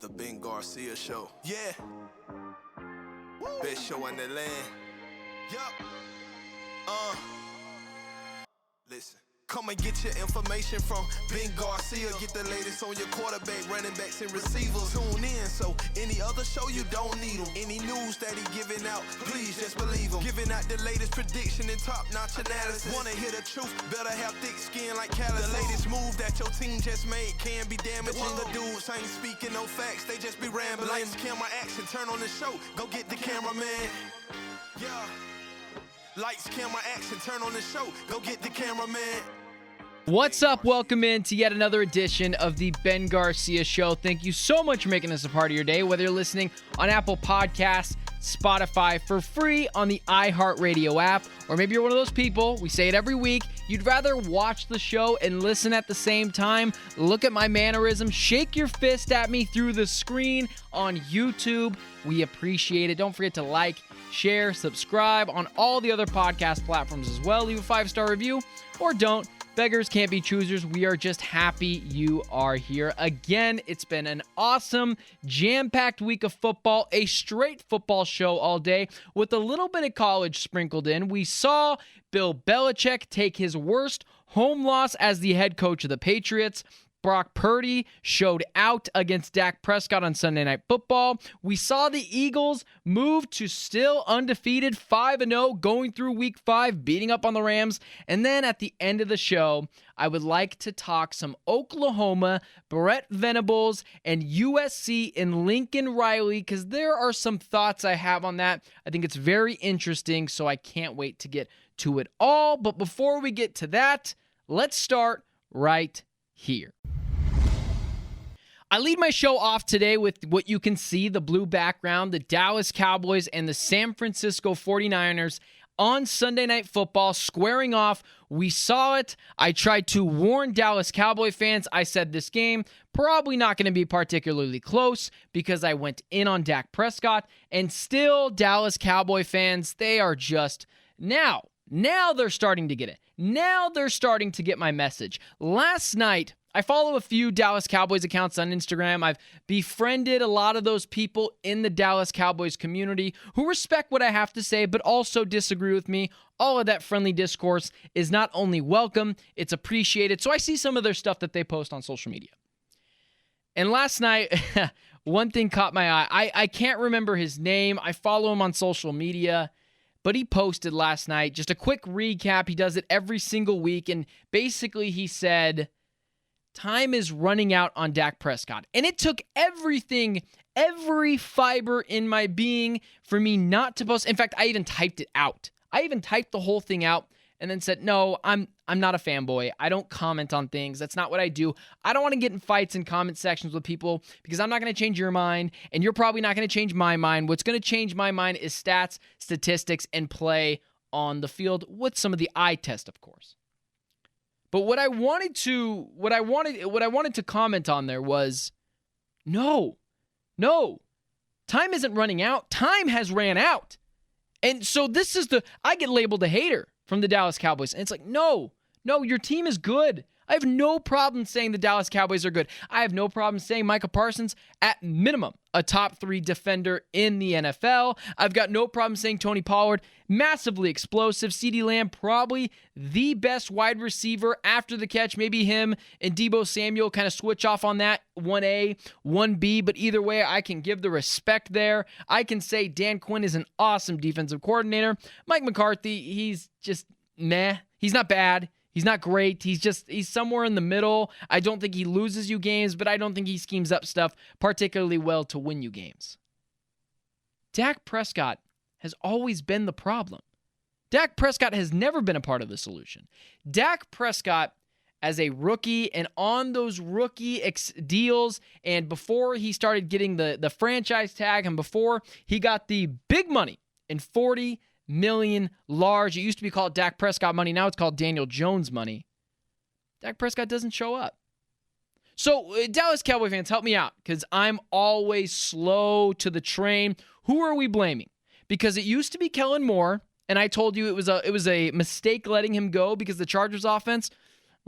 The Ben Garcia Show. Yeah. Best show in the land. Yup. Listen. Come and get your information from Ben Garcia. Get the latest on your quarterback, running backs, and receivers. Tune in, so any other show you don't need them. Any news that he giving out, please just believe him. Giving out the latest prediction and top-notch analysis. Wanna hear the truth, better have thick skin like callus. The latest move that your team just made can be damaging. The dudes ain't speaking no facts, they just be rambling. Lights, camera, action, turn on the show, go get the cameraman. Yeah. Lights, camera, action, turn on the show, go get the cameraman. What's up? Welcome in to yet another edition of the Ben Garcia Show. Thank you so much for making this a part of your day, whether you're listening on Apple Podcasts, Spotify, for free on the iHeartRadio app, or maybe you're one of those people, we say it every week, you'd rather watch the show and listen at the same time. Look at my mannerism, shake your fist at me through the screen on YouTube. We appreciate it. Don't forget to like, share, subscribe on all the other podcast platforms as well. Leave a 5-star review or don't. Beggars can't be choosers. We are just happy you are here. Again, it's been an awesome, jam-packed week of football, a straight football show all day with a little bit of college sprinkled in. We saw Bill Belichick take his worst home loss as the head coach of the Patriots. Brock Purdy showed out against Dak Prescott on Sunday Night Football. We saw the Eagles move to still undefeated 5-0 going through Week 5, beating up on the Rams. And then at the end of the show, I would like to talk some Oklahoma, Brett Venables, and USC in Lincoln Riley, because there are some thoughts I have on that. I think it's very interesting, so I can't wait to get to it all. But before we get to that, let's start right here. I lead my show off today with what you can see, the blue background, the Dallas Cowboys and the San Francisco 49ers on Sunday Night Football squaring off. We saw it. I tried to warn Dallas Cowboy fans. I said this game probably not going to be particularly close because I went in on Dak Prescott, and still Dallas Cowboy fans, they are just now they're starting to get it. Now they're starting to get my message. Last night, I follow a few Dallas Cowboys accounts on Instagram. I've befriended a lot of those people in the Dallas Cowboys community who respect what I have to say, but also disagree with me. All of that friendly discourse is not only welcome, it's appreciated. So I see some of their stuff that they post on social media. And last night, one thing caught my eye. I can't remember his name. I follow him on social media. But he posted last night just a quick recap. He does it every single week. And basically he said, time is running out on Dak Prescott. And it took everything, every fiber in my being for me not to post. In fact, I even typed it out. I even typed the whole thing out and then said, no, I'm not a fanboy. I don't comment on things. That's not what I do. I don't want to get in fights in comment sections with people because I'm not going to change your mind, and you're probably not going to change my mind. What's going to change my mind is stats, statistics, and play on the field with some of the eye test, of course. But what I wanted to comment on there was, no, time isn't running out. Time has ran out. And so I get labeled a hater from the Dallas Cowboys. And it's like, no, your team is good. I have no problem saying the Dallas Cowboys are good. I have no problem saying Micah Parsons, at minimum, a top 3 defender in the NFL. I've got no problem saying Tony Pollard, massively explosive. CeeDee Lamb, probably the best wide receiver after the catch. Maybe him and Deebo Samuel kind of switch off on that 1A, 1B, but either way, I can give the respect there. I can say Dan Quinn is an awesome defensive coordinator. Mike McCarthy, he's just meh. He's not bad. He's not great. He's somewhere in the middle. I don't think he loses you games, but I don't think he schemes up stuff particularly well to win you games. Dak Prescott has always been the problem. Dak Prescott has never been a part of the solution. Dak Prescott, as a rookie and on those rookie deals, and before he started getting the franchise tag and before he got the big money in $40 million large. It used to be called Dak Prescott money. Now it's called Daniel Jones money. Dak Prescott doesn't show up. So Dallas Cowboy fans, help me out because I'm always slow to the train. Who are we blaming? Because it used to be Kellen Moore, and I told you it was a mistake letting him go because the Chargers offense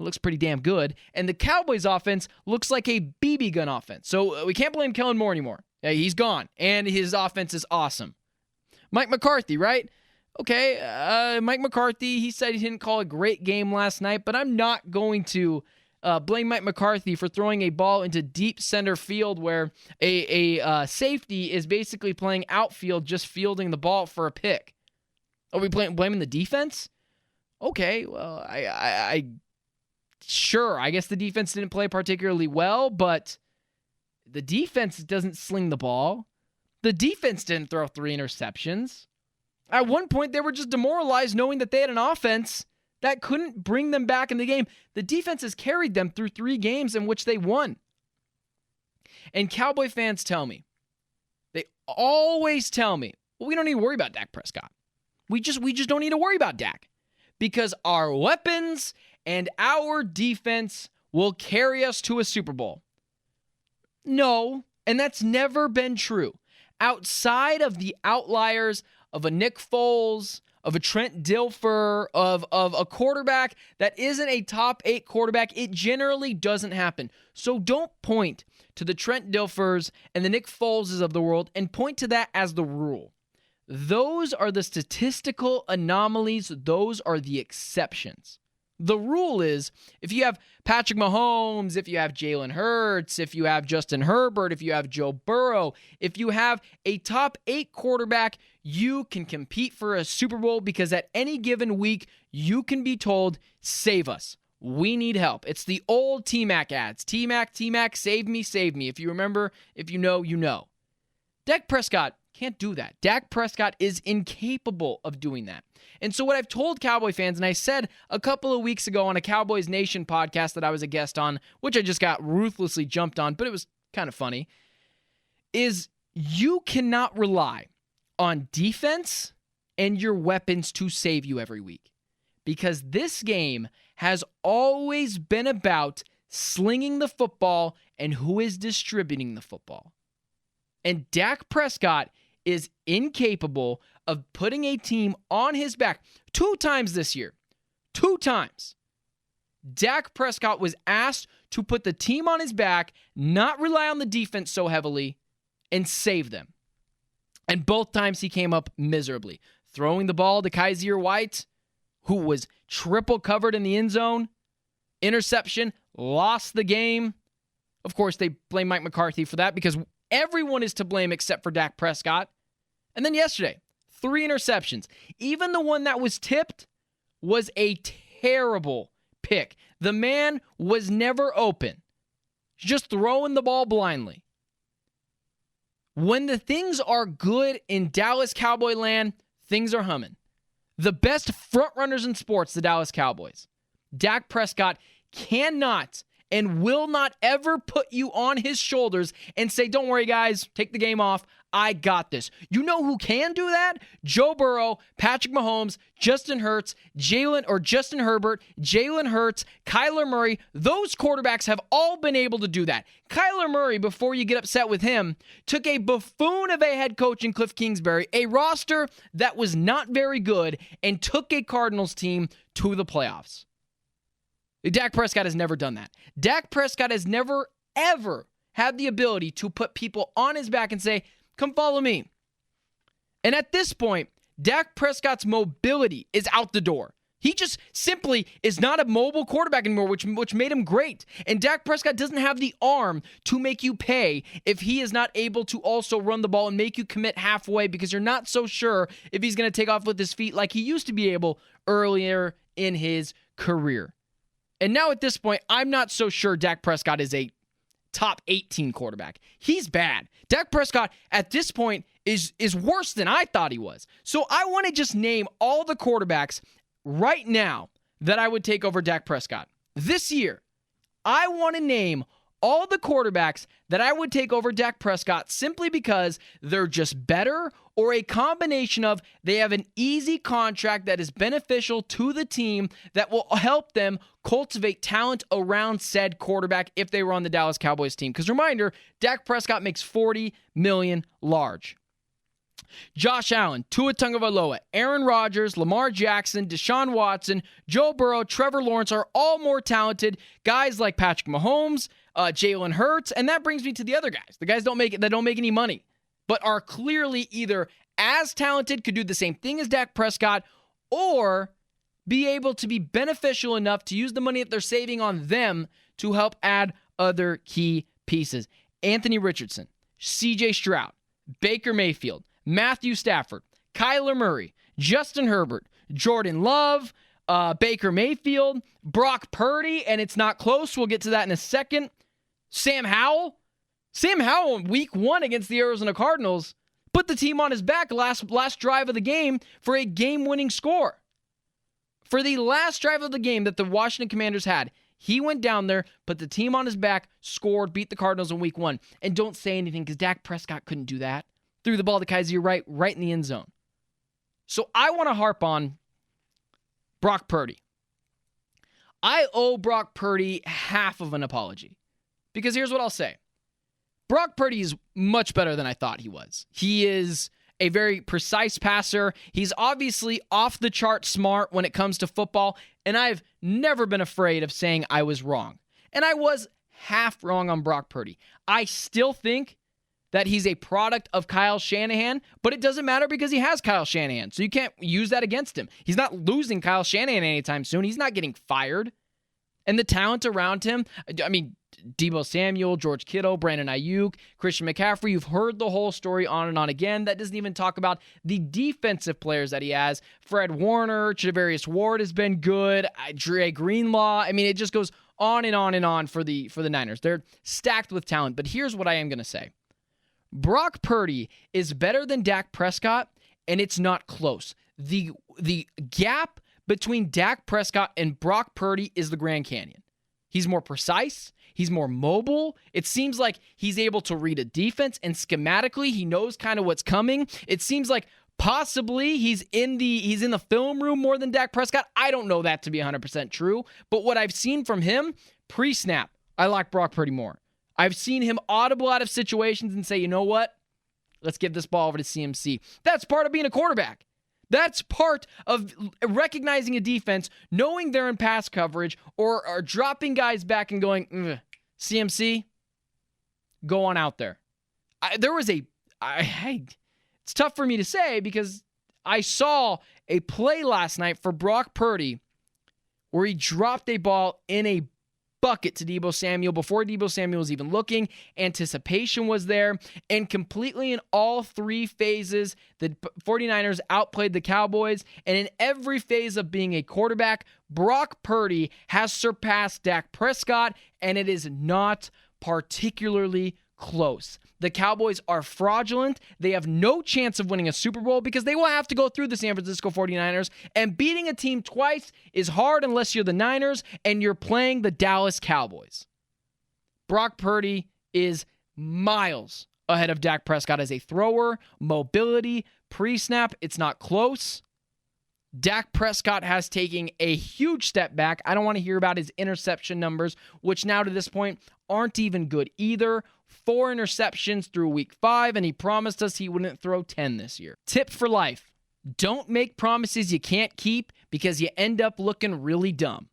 It looks pretty damn good. And the Cowboys offense looks like a BB gun offense. So we can't blame Kellen Moore anymore. He's gone, and his offense is awesome. Mike McCarthy, right? Okay, Mike McCarthy, he said he didn't call a great game last night, but I'm not going to blame Mike McCarthy for throwing a ball into deep center field where a safety is basically playing outfield, just fielding the ball for a pick. Are we blaming the defense? Okay, well, sure, I guess the defense didn't play particularly well, but the defense doesn't sling the ball. The defense didn't throw 3 interceptions. At one point, they were just demoralized knowing that they had an offense that couldn't bring them back in the game. The defense has carried them through 3 games in which they won. And Cowboy fans tell me, they always tell me, well, we don't need to worry about Dak Prescott. We just don't need to worry about Dak because our weapons and our defense will carry us to a Super Bowl. No, and that's never been true. Outside of the outliers of a Nick Foles, of a Trent Dilfer, of a quarterback that isn't a top 8 quarterback, it generally doesn't happen. So don't point to the Trent Dilfers and the Nick Foleses of the world and point to that as the rule. Those are the statistical anomalies. Those are the exceptions. The rule is, if you have Patrick Mahomes, if you have Jalen Hurts, if you have Justin Herbert, if you have Joe Burrow, if you have a top 8 quarterback, you can compete for a Super Bowl because at any given week, you can be told, save us. We need help. It's the old T-Mac ads. T-Mac, save me, save me. If you remember, if you know, you know. Dak Prescott can't do that. Dak Prescott is incapable of doing that. And so what I've told Cowboy fans, and I said a couple of weeks ago on a Cowboys Nation podcast that I was a guest on, which I just got ruthlessly jumped on, but it was kind of funny, is you cannot rely on defense and your weapons to save you every week. Because this game has always been about slinging the football and who is distributing the football. And Dak Prescott is incapable of putting a team on his back 2 times this year. 2 times. Dak Prescott was asked to put the team on his back, not rely on the defense so heavily, and save them. And both times he came up miserably. Throwing the ball to Kaiser White, who was triple covered in the end zone. Interception, lost the game. Of course, they blame Mike McCarthy for that because everyone is to blame except for Dak Prescott. And then yesterday, 3 interceptions. Even the one that was tipped was a terrible pick. The man was never open. Just throwing the ball blindly. When the things are good in Dallas Cowboy land, things are humming. The best front runners in sports, the Dallas Cowboys. Dak Prescott cannot and will not ever put you on his shoulders and say, don't worry, guys, take the game off. I got this. You know who can do that? Joe Burrow, Patrick Mahomes, Justin Herbert, Jalen Hurts, Kyler Murray. Those quarterbacks have all been able to do that. Kyler Murray, before you get upset with him, took a buffoon of a head coach in Cliff Kingsbury, a roster that was not very good, and took a Cardinals team to the playoffs. Dak Prescott has never done that. Dak Prescott has never, ever had the ability to put people on his back and say, come follow me. And at this point, Dak Prescott's mobility is out the door. He just simply is not a mobile quarterback anymore, which made him great. And Dak Prescott doesn't have the arm to make you pay if he is not able to also run the ball and make you commit halfway because you're not so sure if he's going to take off with his feet like he used to be able earlier in his career. And now at this point, I'm not so sure Dak Prescott is a top 18 quarterback. He's bad. Dak Prescott at this point is worse than I thought he was. So I want to just name all the quarterbacks right now that I would take over Dak Prescott. This year, I want to name all the quarterbacks that I would take over Dak Prescott simply because they're just better or a combination of they have an easy contract that is beneficial to the team that will help them cultivate talent around said quarterback if they were on the Dallas Cowboys team. Because reminder, Dak Prescott makes $40 million large. Josh Allen, Tua Tagovailoa, Aaron Rodgers, Lamar Jackson, Deshaun Watson, Joe Burrow, Trevor Lawrence are all more talented guys like Patrick Mahomes, Jalen Hurts, and that brings me to the other guys. The guys that don't make any money, but are clearly either as talented, could do the same thing as Dak Prescott, or be able to be beneficial enough to use the money that they're saving on them to help add other key pieces. Anthony Richardson, CJ Stroud, Baker Mayfield, Matthew Stafford, Kyler Murray, Justin Herbert, Jordan Love, Baker Mayfield, Brock Purdy, and it's not close. We'll get to that in a second. Sam Howell in week 1 against the Arizona Cardinals put the team on his back last drive of the game for a game-winning score. For the last drive of the game that the Washington Commanders had, he went down there, put the team on his back, scored, beat the Cardinals in week 1. And don't say anything because Dak Prescott couldn't do that. Threw the ball to Kaiser right in the end zone. So I want to harp on Brock Purdy. I owe Brock Purdy half of an apology. Because here's what I'll say. Brock Purdy is much better than I thought he was. He is a very precise passer. He's obviously off the chart smart when it comes to football, and I've never been afraid of saying I was wrong. And I was half wrong on Brock Purdy. I still think that he's a product of Kyle Shanahan, but it doesn't matter because he has Kyle Shanahan, so you can't use that against him. He's not losing Kyle Shanahan anytime soon. He's not getting fired. And the talent around him, I mean, Deebo Samuel, George Kittle, Brandon Ayuk, Christian McCaffrey. You've heard the whole story on and on again. That doesn't even talk about the defensive players that he has. Fred Warner, Javarius Ward has been good. Dre Greenlaw. I mean, it just goes on and on and on for the Niners. They're stacked with talent. But here's what I am going to say. Brock Purdy is better than Dak Prescott, and it's not close. The gap between Dak Prescott and Brock Purdy is the Grand Canyon. He's more precise. He's more mobile. It seems like he's able to read a defense, and schematically, he knows kind of what's coming. It seems like possibly he's in the film room more than Dak Prescott. I don't know that to be 100% true, but what I've seen from him pre-snap, I like Brock Purdy more. I've seen him audible out of situations and say, you know what? Let's give this ball over to CMC. That's part of being a quarterback. That's part of recognizing a defense, knowing they're in pass coverage, or dropping guys back and going, CMC, go on out there. It's tough for me to say because I saw a play last night for Brock Purdy where he dropped a ball in a bucket to Deebo Samuel before Deebo Samuel was even looking. Anticipation was there, and completely in all 3 phases, the 49ers outplayed the Cowboys, and in every phase of being a quarterback, Brock Purdy has surpassed Dak Prescott, and it is not particularly close. The Cowboys are fraudulent. They have no chance of winning a Super Bowl because they will have to go through the San Francisco 49ers, and beating a team twice is hard unless you're the Niners and you're playing the Dallas Cowboys. Brock Purdy is miles ahead of Dak Prescott as a thrower, mobility, pre-snap. It's not close. Dak Prescott has taken a huge step back. I don't want to hear about his interception numbers, which now to this point aren't even good either. 4 interceptions through week 5, and he promised us he wouldn't throw 10 this year. Tip for life: don't make promises you can't keep because you end up looking really dumb.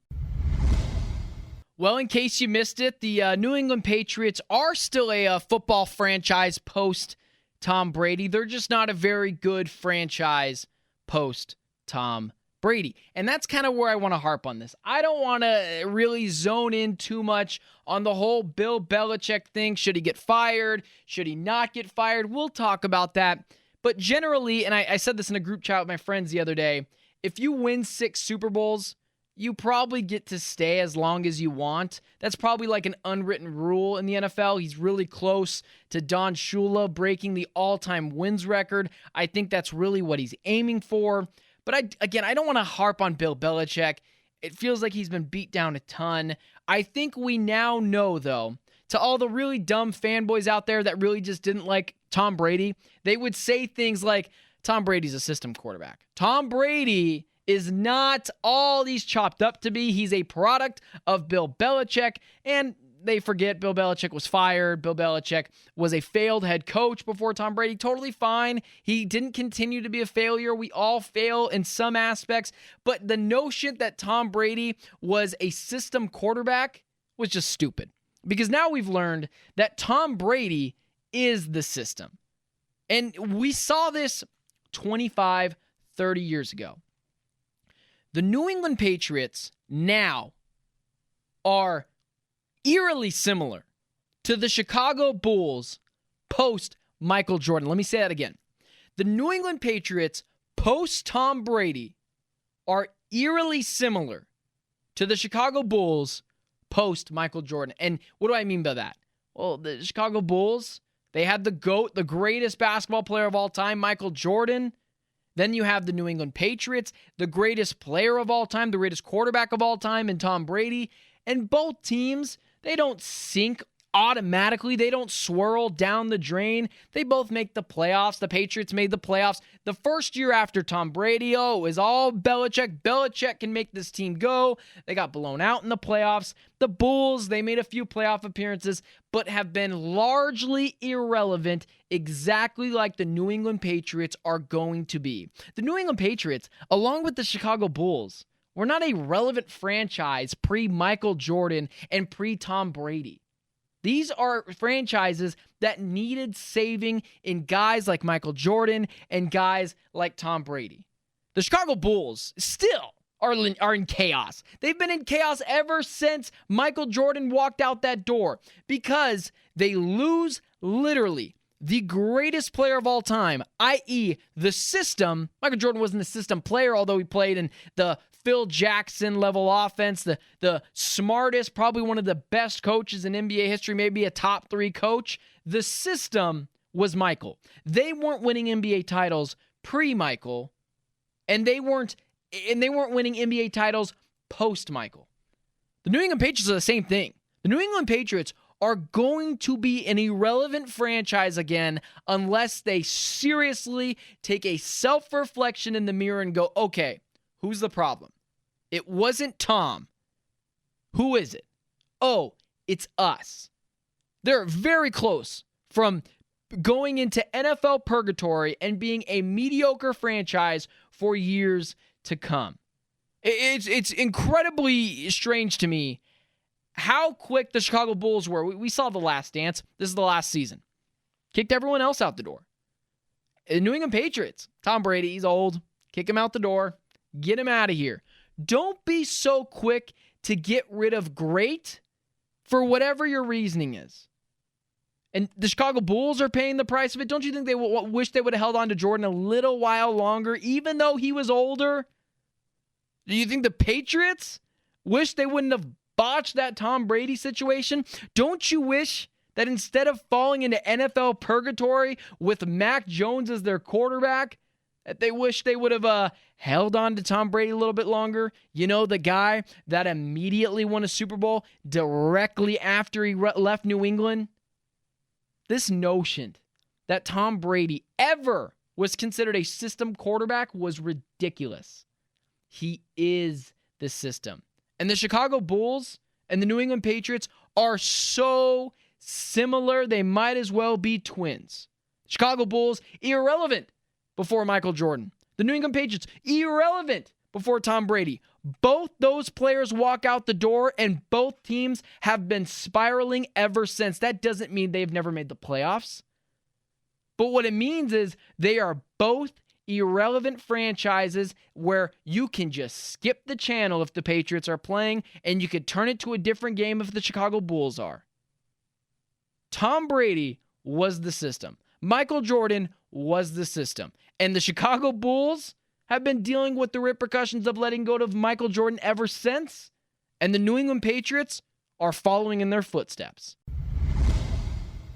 Well, in case you missed it, the New England Patriots are still a football franchise post Tom Brady. They're just not a very good franchise post Tom Brady. And that's kind of where I want to harp on this. I don't want to really zone in too much on the whole Bill Belichick thing. Should he get fired? Should he not get fired? We'll talk about that. But generally, and I said this in a group chat with my friends the other day, if you win 6 Super Bowls, you probably get to stay as long as you want. That's probably like an unwritten rule in the NFL. He's really close to Don Shula breaking the all-time wins record. I think that's really what he's aiming for. But I don't want to harp on Bill Belichick. It feels like he's been beat down a ton. I think we now know, though, to all the really dumb fanboys out there that really just didn't like Tom Brady, they would say things like, Tom Brady's a system quarterback. Tom Brady is not all he's chopped up to be. He's a product of Bill Belichick, and they forget Bill Belichick was fired. Bill Belichick was a failed head coach before Tom Brady. Totally fine. He didn't continue to be a failure. We all fail in some aspects. But the notion that Tom Brady was a system quarterback was just stupid. Because now we've learned that Tom Brady is the system. And we saw this 25, 30 years ago. The New England Patriots now are eerily similar to the Chicago Bulls post Michael Jordan. Let me say that again. The New England Patriots post Tom Brady are eerily similar to the Chicago Bulls post Michael Jordan. And what do I mean by that? Well, the Chicago Bulls, they had the GOAT, the greatest basketball player of all time, Michael Jordan. Then you have the New England Patriots, the greatest player of all time, the greatest quarterback of all time, and Tom Brady. And both teams, they don't sink automatically. They don't swirl down the drain. They both make the playoffs. The Patriots made the playoffs. The first year after Tom Brady, it was all Belichick. Belichick can make this team go. They got blown out in the playoffs. The Bulls, they made a few playoff appearances, but have been largely irrelevant, exactly like the New England Patriots are going to be. The New England Patriots, along with the Chicago Bulls, were not a relevant franchise pre-Michael Jordan and pre-Tom Brady. These are franchises that needed saving in guys like Michael Jordan and guys like Tom Brady. The Chicago Bulls still are in chaos. They've been in chaos ever since Michael Jordan walked out that door because they lose literally the greatest player of all time, i.e. the system. Michael Jordan wasn't a system player, although he played in the Phil Jackson level offense, the smartest, probably one of the best coaches in NBA history, maybe a top 3 coach. The system was Michael. They weren't winning NBA titles pre-Michael, and they weren't winning NBA titles post-Michael. The New England Patriots are the same thing. The New England Patriots are going to be an irrelevant franchise again unless they seriously take a self-reflection in the mirror and go, okay, who's the problem? It wasn't Tom. Who is it? Oh, it's us. They're very close from going into NFL purgatory and being a mediocre franchise for years to come. It's incredibly strange to me how quick the Chicago Bulls were. We saw The Last Dance. This is the last season. Kicked everyone else out the door. The New England Patriots, Tom Brady, he's old. Kick him out the door. Get him out of here. Don't be so quick to get rid of great for whatever your reasoning is. And the Chicago Bulls are paying the price of it. Don't you think they wish they would have held on to Jordan a little while longer, even though he was older? Do you think the Patriots wish they wouldn't have botched that Tom Brady situation? Don't you wish that instead of falling into NFL purgatory with Mac Jones as their quarterback, that they wish they would have held on to Tom Brady a little bit longer? You know, the guy that immediately won a Super Bowl directly after he left New England? This notion that Tom Brady ever was considered a system quarterback was ridiculous. He is the system. And the Chicago Bulls and the New England Patriots are so similar, they might as well be twins. Chicago Bulls, irrelevant before Michael Jordan. The New England Patriots, irrelevant before Tom Brady. Both those players walk out the door, and both teams have been spiraling ever since. That doesn't mean they've never made the playoffs. But what it means is they are both irrelevant franchises where you can just skip the channel if the Patriots are playing, and you could turn it to a different game if the Chicago Bulls are. Tom Brady was the system. Michael Jordan was the system. And the Chicago Bulls have been dealing with the repercussions of letting go of Michael Jordan ever since. And the New England Patriots are following in their footsteps.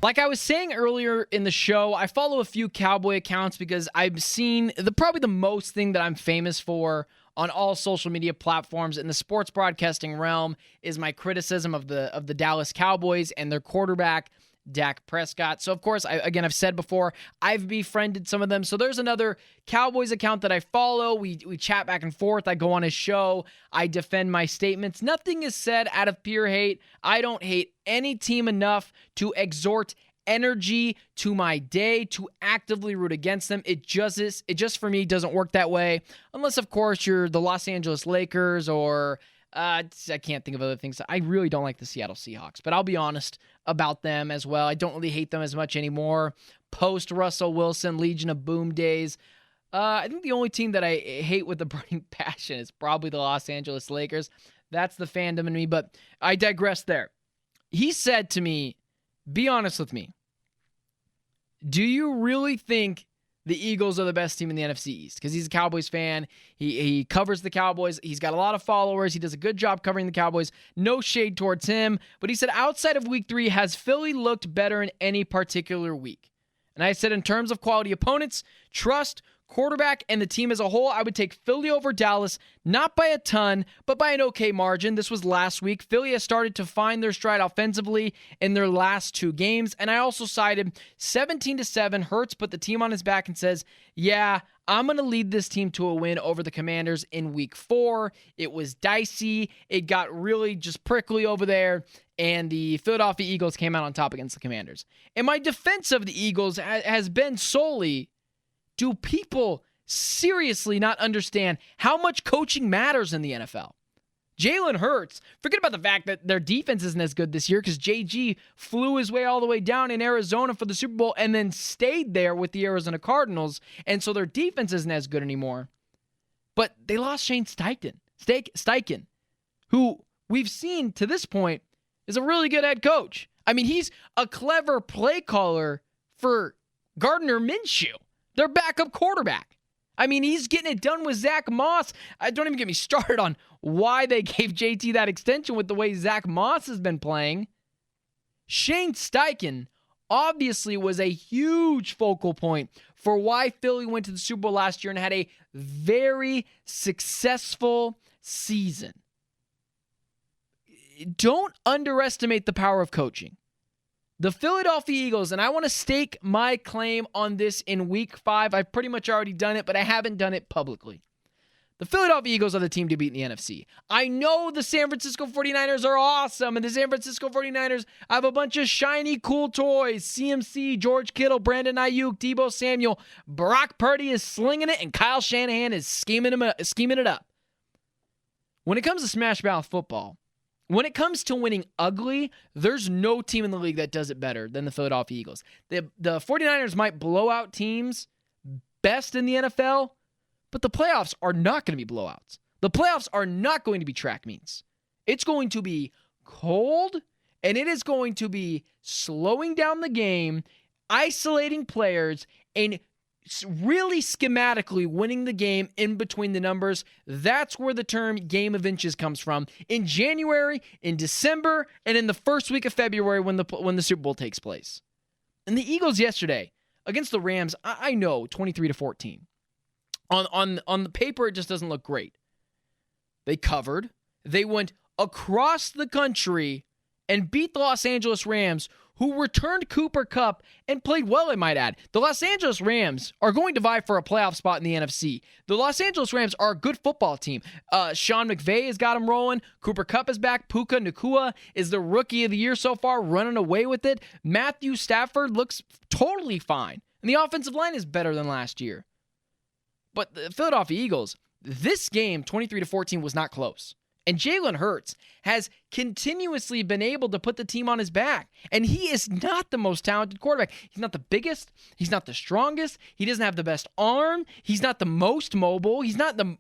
Like I was saying earlier in the show, I follow a few Cowboy accounts because I've seen probably the most thing that I'm famous for on all social media platforms in the sports broadcasting realm is my criticism of the Dallas Cowboys and their quarterback, Dak Prescott. So, of course, I've said before, I've befriended some of them. So there's another Cowboys account that I follow. We chat back and forth. I go on his show. I defend my statements. Nothing is said out of pure hate. I don't hate any team enough to exhort energy to my day to actively root against them. It just for me doesn't work that way. Unless, of course, you're the Los Angeles Lakers or I can't think of other things. I really don't like the Seattle Seahawks, but I'll be honest about them as well. I don't really hate them as much anymore. Post Russell Wilson, Legion of Boom days. I think the only team that I hate with a burning passion is probably the Los Angeles Lakers. That's the fandom in me, but I digress there. He said to me, be honest with me. Do you really think the Eagles are the best team in the NFC East? Because he's a Cowboys fan. He covers the Cowboys. He's got a lot of followers. He does a good job covering the Cowboys. No shade towards him. But he said, outside of week 3, has Philly looked better in any particular week? And I said, in terms of quality opponents, trust, quarterback, and the team as a whole, I would take Philly over Dallas, not by a ton, but by an okay margin. This was last week. Philly has started to find their stride offensively in their last 2 games, and I also cited 17-7. Hurts put the team on his back and says, yeah, I'm going to lead this team to a win over the Commanders in week 4. It was dicey. It got really just prickly over there, and the Philadelphia Eagles came out on top against the Commanders. And my defense of the Eagles has been solely, do people seriously not understand how much coaching matters in the NFL? Jalen Hurts, forget about the fact that their defense isn't as good this year because JG flew his way all the way down in Arizona for the Super Bowl and then stayed there with the Arizona Cardinals, and so their defense isn't as good anymore. But they lost Shane Steichen, who we've seen to this point is a really good head coach. I mean, he's a clever play caller for Gardner Minshew, their backup quarterback. I mean, he's getting it done with Zach Moss. Don't even get me started on why they gave JT that extension with the way Zach Moss has been playing. Shane Steichen obviously was a huge focal point for why Philly went to the Super Bowl last year and had a very successful season. Don't underestimate the power of coaching. The Philadelphia Eagles, and I want to stake my claim on this in week 5. I've pretty much already done it, but I haven't done it publicly. The Philadelphia Eagles are the team to beat in the NFC. I know the San Francisco 49ers are awesome, and the San Francisco 49ers have a bunch of shiny, cool toys. CMC, George Kittle, Brandon Ayuk, Deebo Samuel. Brock Purdy is slinging it, and Kyle Shanahan is scheming it up. When it comes to smash mouth football, when it comes to winning ugly, there's no team in the league that does it better than the Philadelphia Eagles. The 49ers might blow out teams best in the NFL, but the playoffs are not going to be blowouts. The playoffs are not going to be track meets. It's going to be cold, and it is going to be slowing down the game, isolating players, and really schematically winning the game in between the numbers. That's where the term game of inches comes from. In January, in December, and in the first week of February when the Super Bowl takes place. And the Eagles yesterday against the Rams, I know 23-14. On the paper, it just doesn't look great. They covered. They went across the country and beat the Los Angeles Rams, who returned Cooper Kupp and played well, I might add. The Los Angeles Rams are going to vie for a playoff spot in the NFC. The Los Angeles Rams are a good football team. Sean McVay has got them rolling. Cooper Kupp is back. Puka Nacua is the rookie of the year so far, running away with it. Matthew Stafford looks totally fine. And the offensive line is better than last year. But the Philadelphia Eagles, this game, 23-14, was not close. And Jalen Hurts has continuously been able to put the team on his back. And he is not the most talented quarterback. He's not the biggest. He's not the strongest. He doesn't have the best arm. He's not the most mobile. He's not the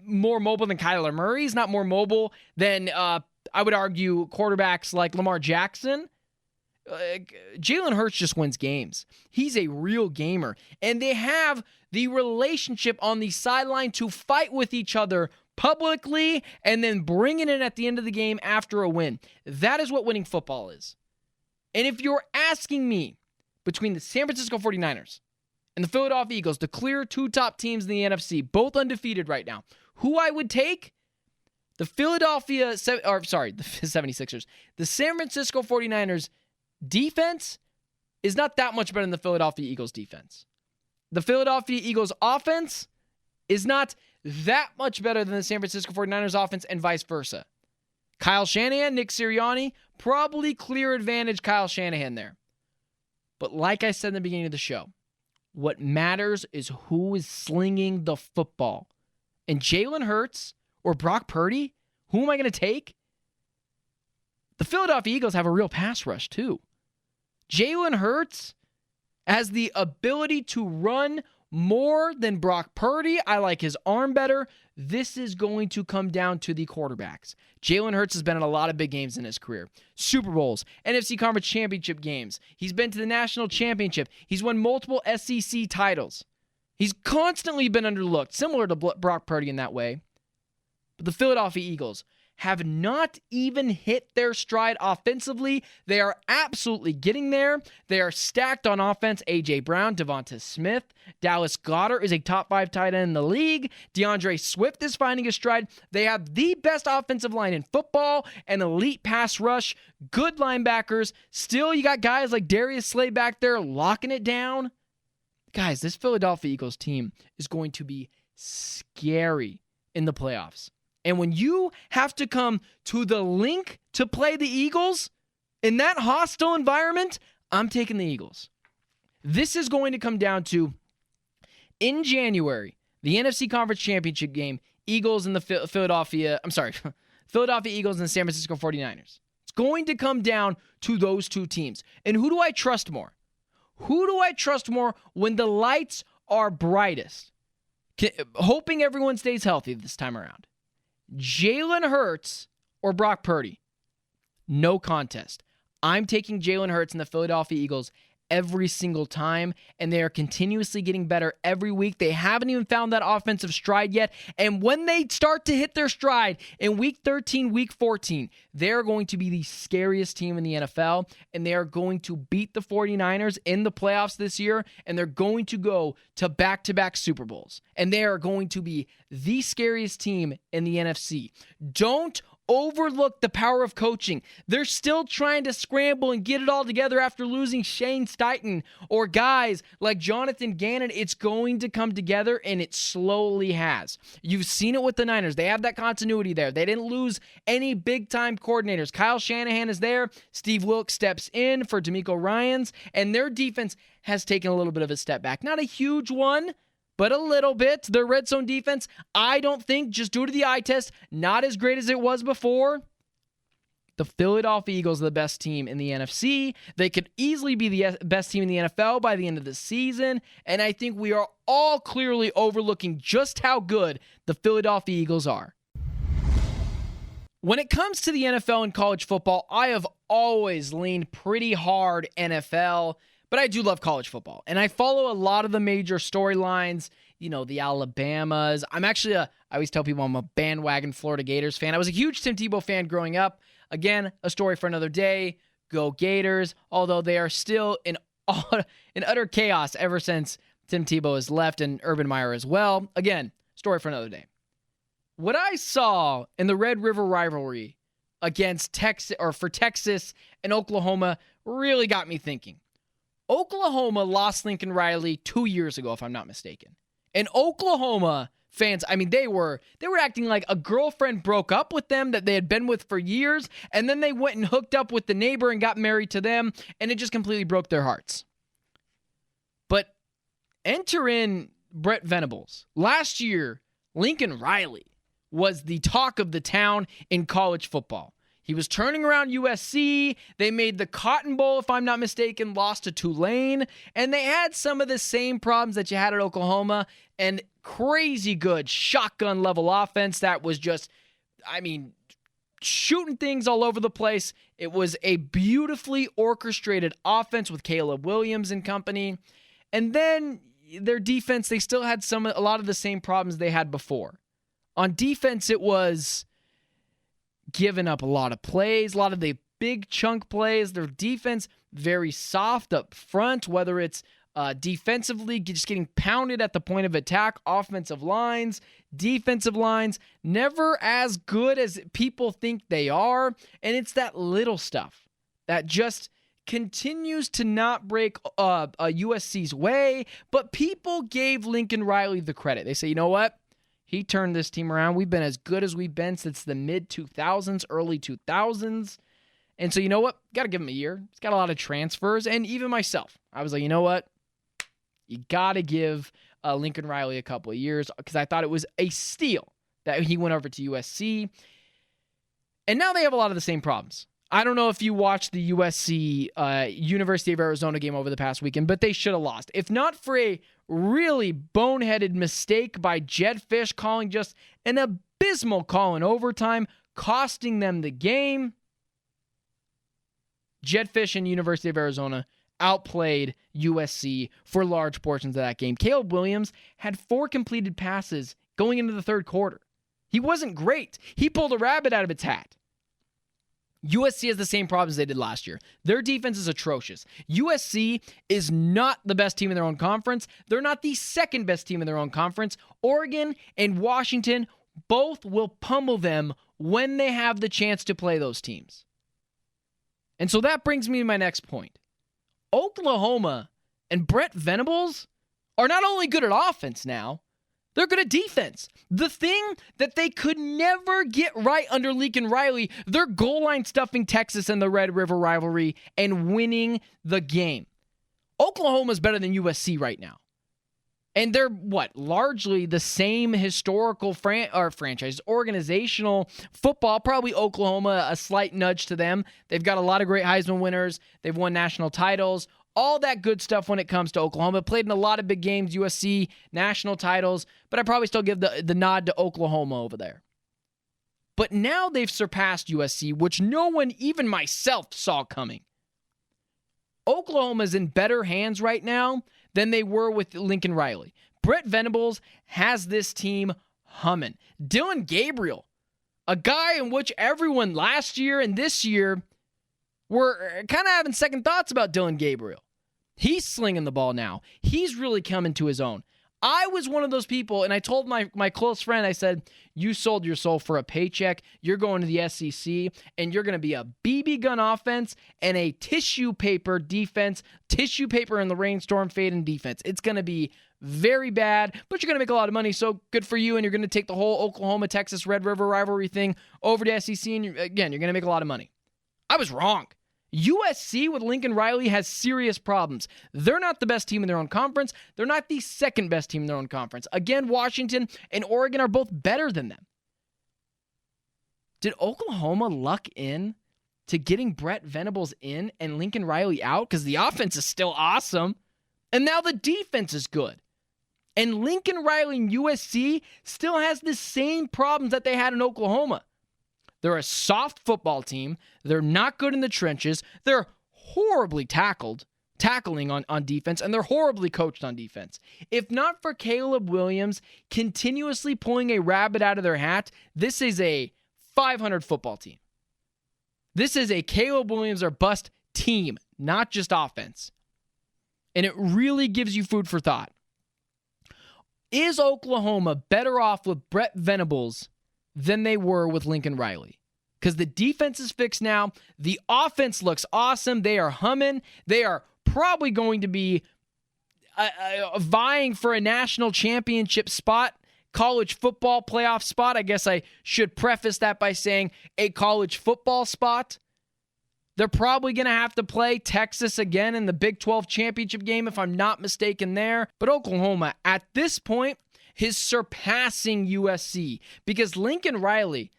more mobile than Kyler Murray. He's not more mobile than, I would argue, quarterbacks like Lamar Jackson. Jalen Hurts just wins games. He's a real gamer. And they have the relationship on the sideline to fight with each other publicly and then bringing it at the end of the game after a win. That is what winning football is. And if you're asking me between the San Francisco 49ers and the Philadelphia Eagles, the clear 2 top teams in the NFC, both undefeated right now, who I would take? The 76ers. The San Francisco 49ers defense is not that much better than the Philadelphia Eagles defense. The Philadelphia Eagles offense is not that much better than the San Francisco 49ers offense and vice versa. Kyle Shanahan, Nick Sirianni, probably clear advantage Kyle Shanahan there. But like I said in the beginning of the show, what matters is who is slinging the football. And Jalen Hurts or Brock Purdy, who am I going to take? The Philadelphia Eagles have a real pass rush too. Jalen Hurts has the ability to run more than Brock Purdy. I like his arm better. This is going to come down to the quarterbacks. Jalen Hurts has been in a lot of big games in his career. Super Bowls, NFC Conference Championship games. He's been to the National Championship. He's won multiple SEC titles. He's constantly been underlooked, similar to Brock Purdy in that way. But the Philadelphia Eagles have not even hit their stride offensively. They are absolutely getting there. They are stacked on offense. A.J. Brown, Devonta Smith, Dallas Goedert is a top 5 tight end in the league. DeAndre Swift is finding a stride. They have the best offensive line in football, an elite pass rush, good linebackers. Still, you got guys like Darius Slay back there locking it down. Guys, this Philadelphia Eagles team is going to be scary in the playoffs. And when you have to come to the Link to play the Eagles in that hostile environment, I'm taking the Eagles. This is going to come down to, in January, the NFC Conference Championship game, Eagles and the Philadelphia Eagles and the San Francisco 49ers. It's going to come down to those two teams. And who do I trust more? Who do I trust more when the lights are brightest? Hoping everyone stays healthy this time around. Jalen Hurts or Brock Purdy? No contest. I'm taking Jalen Hurts and the Philadelphia Eagles every single time, and they are continuously getting better every week. They haven't even found that offensive stride yet, and when they start to hit their stride in Week 13, Week 14, they're going to be the scariest team in the NFL, and they are going to beat the 49ers in the playoffs this year, and they're going to go to back-to-back Super Bowls, and they are going to be the scariest team in the NFC. Don't overlook the power of coaching. They're still trying to scramble and get it all together after losing Shane Steichen or guys like Jonathan Gannon. It's going to come together, and it slowly has. You've seen it with the Niners. They have that continuity there. They didn't lose any big-time coordinators. Kyle Shanahan is there. Steve Wilkes steps in for DeMeco Ryans, and their defense has taken a little bit of a step back. Not a huge one, but a little bit. Their red zone defense, I don't think, just due to the eye test, not as great as it was before. The Philadelphia Eagles are the best team in the NFC. They could easily be the best team in the NFL by the end of the season, and I think we are all clearly overlooking just how good the Philadelphia Eagles are. When it comes to the NFL and college football, I have always leaned pretty hard NFL, but I do love college football, and I follow a lot of the major storylines, the Alabamas. I always tell people I'm a bandwagon Florida Gators fan. I was a huge Tim Tebow fan growing up. Again, a story for another day. Go Gators, although they are still in utter chaos ever since Tim Tebow has left and Urban Meyer as well. Again, story for another day. What I saw in the Red River rivalry against Texas and Oklahoma really got me thinking. Oklahoma lost Lincoln Riley 2 years ago, if I'm not mistaken. And Oklahoma fans, they were acting like a girlfriend broke up with them that they had been with for years, and then they went and hooked up with the neighbor and got married to them, and it just completely broke their hearts. But enter in Brett Venables. Last year, Lincoln Riley was the talk of the town in college football. He was turning around USC. They made the Cotton Bowl, if I'm not mistaken, lost to Tulane. And they had some of the same problems that you had at Oklahoma. And crazy good shotgun level offense that was just, shooting things all over the place. It was a beautifully orchestrated offense with Caleb Williams and company. And then their defense, they still had a lot of the same problems they had before. On defense, it was giving up a lot of plays, a lot of the big chunk plays. Their defense, very soft up front, whether it's defensively, just getting pounded at the point of attack, offensive lines, defensive lines, never as good as people think they are. And it's that little stuff that just continues to not break USC's way, but people gave Lincoln Riley the credit. They say, you know what? He turned this team around. We've been as good as we've been since the mid-2000s, early 2000s. And so, you know what? Got to give him a year. He's got a lot of transfers. And even myself, I was like, you know what? You got to give Lincoln Riley a couple of years, because I thought it was a steal that he went over to USC. And now they have a lot of the same problems. I don't know if you watched the USC University of Arizona game over the past weekend, but they should have lost. If not for a really boneheaded mistake by Jed Fish calling just an abysmal call in overtime, costing them the game, Jed Fish and University of Arizona outplayed USC for large portions of that game. Caleb Williams had 4 completed passes going into the third quarter. He wasn't great. He pulled a rabbit out of its hat. USC has the same problems they did last year. Their defense is atrocious. USC is not the best team in their own conference. They're not the second best team in their own conference. Oregon and Washington both will pummel them when they have the chance to play those teams. And so that brings me to my next point. Oklahoma and Brent Venables are not only good at offense now, they're good at defense. The thing that they could never get right under Lincoln Riley, they're goal line stuffing Texas in the Red River rivalry and winning the game. Oklahoma's better than USC right now. And they're, largely the same historical franchise, organizational football. Probably Oklahoma, a slight nudge to them. They've got a lot of great Heisman winners. They've won national titles. All that good stuff when it comes to Oklahoma. Played in a lot of big games, USC, national titles. But I probably still give the nod to Oklahoma over there. But now they've surpassed USC, which no one, even myself, saw coming. Oklahoma's in better hands right now than they were with Lincoln Riley. Brent Venables has this team humming. Dylan Gabriel, a guy in which everyone last year and this year were kind of having second thoughts about Dylan Gabriel. He's slinging the ball now. He's really coming to his own. I was one of those people, and I told my close friend, I said, you sold your soul for a paycheck. You're going to the SEC, and you're going to be a BB gun offense and a tissue paper defense, tissue paper in the rainstorm fading defense. It's going to be very bad, but you're going to make a lot of money, so good for you, and you're going to take the whole Oklahoma-Texas Red River rivalry thing over to SEC, and you're going to make a lot of money. I was wrong. USC with Lincoln Riley has serious problems. They're not the best team in their own conference. They're not the second best team in their own conference. Again, Washington and Oregon are both better than them. Did Oklahoma luck in to getting Brent Venables in and Lincoln Riley out? Because the offense is still awesome. And now the defense is good. And Lincoln Riley and USC still has the same problems that they had in Oklahoma. They're a soft football team. They're not good in the trenches. They're horribly tackling on defense, and they're horribly coached on defense. If not for Caleb Williams continuously pulling a rabbit out of their hat, this is a 500 football team. This is a Caleb Williams or bust team, not just offense. And it really gives you food for thought. Is Oklahoma better off with Brent Venables than they were with Lincoln Riley? Because the defense is fixed now. The offense looks awesome. They are humming. They are probably going to be vying for a national championship spot, college football playoff spot. I guess I should preface that by saying a college football spot. They're probably going to have to play Texas again in the Big 12 championship game, if I'm not mistaken there. But Oklahoma, at this point, is surpassing USC because Lincoln Riley,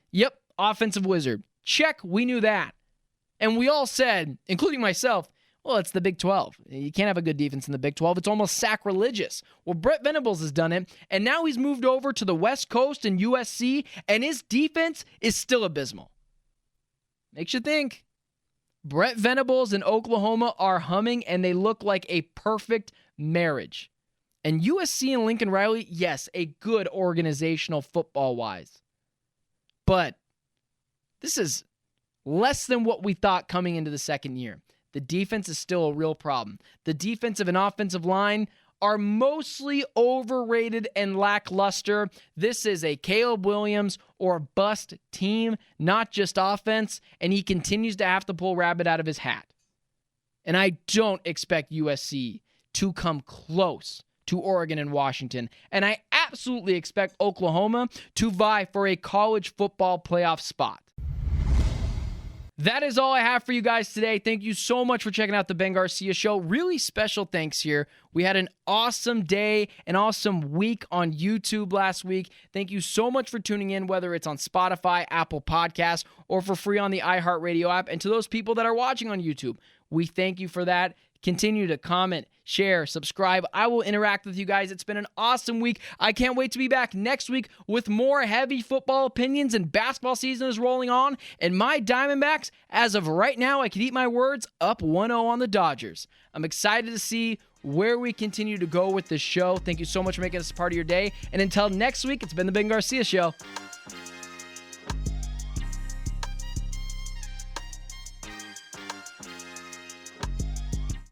offensive wizard. Check, we knew that. And we all said, including myself, well, it's the Big 12. You can't have a good defense in the Big 12. It's almost sacrilegious. Well, Brent Venables has done it, and now he's moved over to the West Coast and USC, and his defense is still abysmal. Makes you think. Brent Venables and Oklahoma are humming, and they look like a perfect marriage. And USC and Lincoln Riley, yes, a good organizational football-wise. But this is less than what we thought coming into the second year. The defense is still a real problem. The defensive and offensive line are mostly overrated and lackluster. This is a Caleb Williams or bust team, not just offense, and he continues to have to pull rabbit out of his hat. And I don't expect USC to come close to Oregon and Washington. And I absolutely expect Oklahoma to vie for a college football playoff spot. That is all I have for you guys today. Thank you so much for checking out the Ben Garcia Show. Really special thanks here. We had an awesome day, an awesome week on YouTube last week. Thank you so much for tuning in, whether it's on Spotify, Apple Podcasts, or for free on the iHeartRadio app. And to those people that are watching on YouTube, we thank you for that. Continue to comment, share, subscribe. I will interact with you guys. It's been an awesome week. I can't wait to be back next week with more heavy football opinions, and basketball season is rolling on. And my Diamondbacks, as of right now, I can eat my words, up 1-0 on the Dodgers. I'm excited to see where we continue to go with this show. Thank you so much for making this a part of your day. And until next week, it's been the Ben Garcia Show.